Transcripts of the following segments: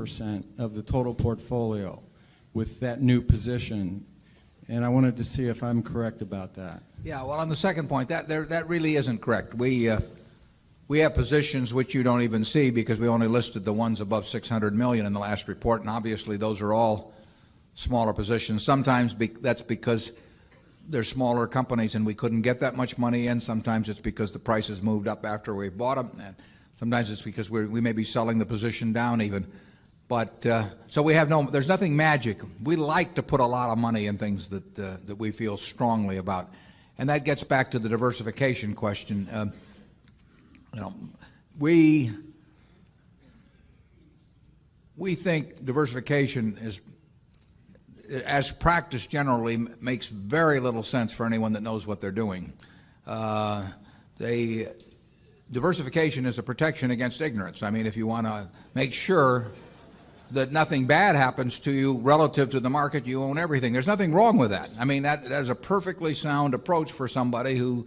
15% of the total portfolio with that new position. And I wanted to see if I'm correct about that. Yeah, well, on the second point, that really isn't correct. We have positions which you don't even see because we only listed the ones above 600 million in the last report, and obviously those are all smaller positions. Sometimes that's because they're smaller companies and we couldn't get that much money in. Sometimes it's because the prices moved up after we bought them. And sometimes it's because we may be selling the position down even. But so there's nothing magic. We like to put a lot of money in things that we feel strongly about. And that gets back to the diversification question. We think diversification is, as practiced generally, makes very little sense for anyone that knows what they're doing. Diversification is a protection against ignorance. I mean, if you want to make sure that nothing bad happens to you relative to the market, you own everything. There's nothing wrong with that. I mean, that is a perfectly sound approach for somebody who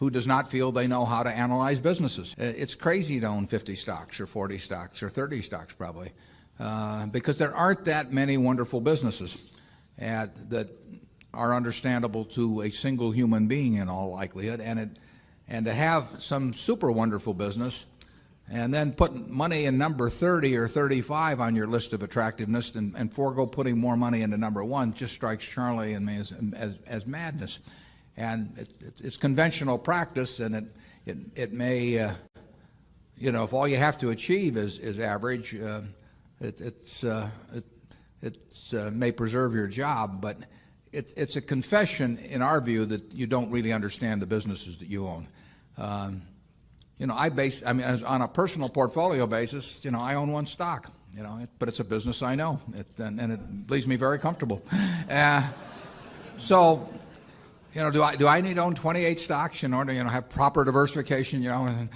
does not feel they know how to analyze businesses. It's crazy to own 50 stocks or 40 stocks or 30 stocks probably, because there aren't that many wonderful businesses that are understandable to a single human being in all likelihood. And to have some super wonderful business and then put money in number 30 or 35 on your list of attractiveness and forego putting more money into number 1 just strikes Charlie and me as madness. And it's conventional practice, and it may, if all you have to achieve is average, it may preserve your job, but it's a confession in our view that you don't really understand the businesses that you own. On a personal portfolio basis, I own one stock, but it's a business I know, and it leaves me very comfortable. So, do I need to own 28 stocks in order to have proper diversification? It'd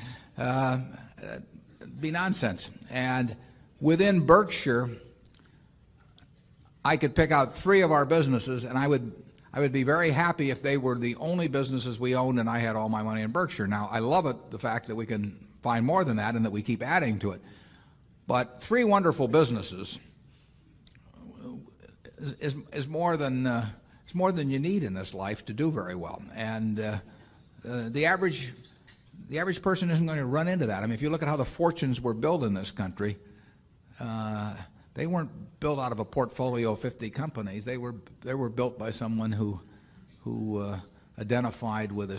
be nonsense. And within Berkshire, I could pick out 3 of our businesses, and I would be very happy if they were the only businesses we owned and I had all my money in Berkshire. Now, I love it, the fact that we can find more than that and that we keep adding to it. But 3 wonderful businesses is more than you need in this life to do very well. And the average person isn't going to run into that. I mean, if you look at how the fortunes were built in this country, they weren't built out of a portfolio of 50 companies. They were built by someone who identified with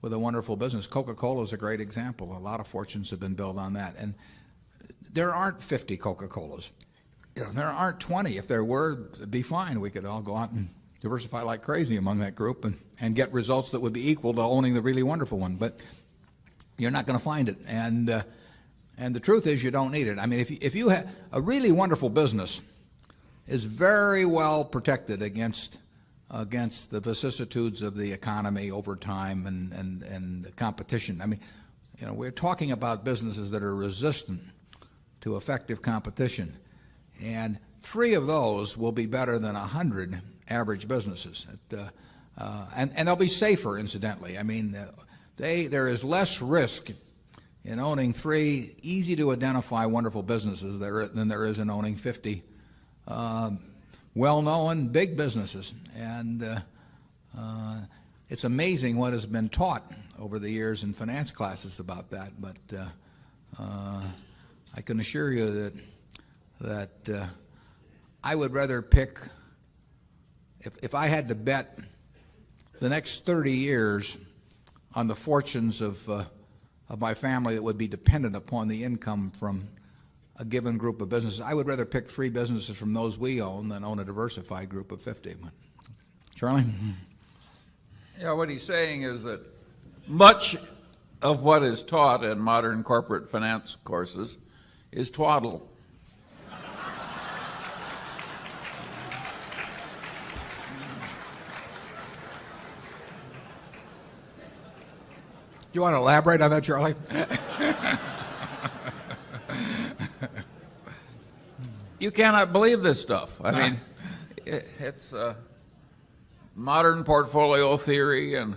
a wonderful business. Coca-Cola is a great example. A lot of fortunes have been built on that. And there aren't 50 Coca-Colas. There aren't 20. If there were, it'd be fine. We could all go out and diversify like crazy among that group and get results that would be equal to owning the really wonderful one. But you're not going to find it. And the truth is, you don't need it. I mean, if you have a really wonderful business, is very well protected against the vicissitudes of the economy over time and the competition. I mean, we're talking about businesses that are resistant to effective competition, and 3 of those will be better than 100 average businesses, and they'll be safer, incidentally. I mean, there is less risk in owning 3 easy to identify wonderful businesses than there is in owning 50 well-known big businesses. And it's amazing what has been taught over the years in finance classes about that. But I can assure you that I would rather pick, if I had to bet the next 30 years on the fortunes of my family that would be dependent upon the income from a given group of businesses, I would rather pick 3 businesses from those we own than own a diversified group of 50. Charlie? Yeah, what he's saying is that much of what is taught in modern corporate finance courses is twaddle. You want to elaborate on that, Charlie? You cannot believe this stuff. I mean, it's modern portfolio theory and